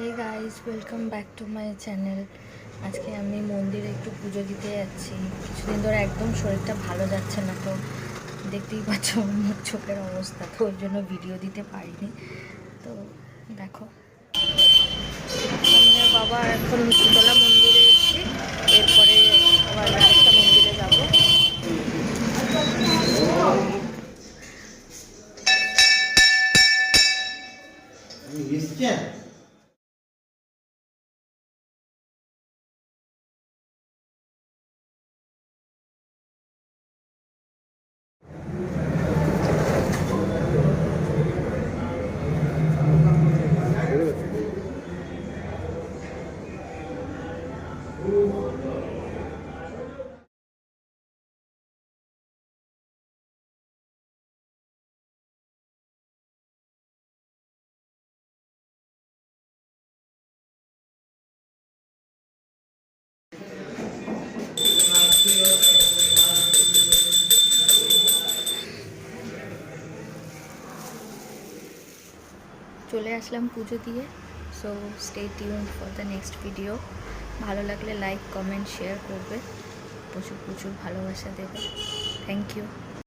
Hey guys, welcome back to my channel. আজকে আমি মন্দিরে একটু পুজো দিতে যাচ্ছি। কিছুদিন ধরে একদম শরীরটা ভালো যাচ্ছে না, তো দেখতেই পাচ্ছ মুখ চোখের অবস্থা, তো ওই জন্য ভিডিও দিতে পারিনি। তো দেখো, আমি আর বাবা এখন শীতলা মন্দিরে এসেছি, এরপরে আবার আরেকটা মন্দিরে যাবো। চলে আসলাম পুজো দিয়ে। So stay tune for the next video. ভালো লাগলে লাইক, কমেন্ট, শেয়ার করবে, প্রচুর প্রচুর ভালোবাসা দেবে। Thank you.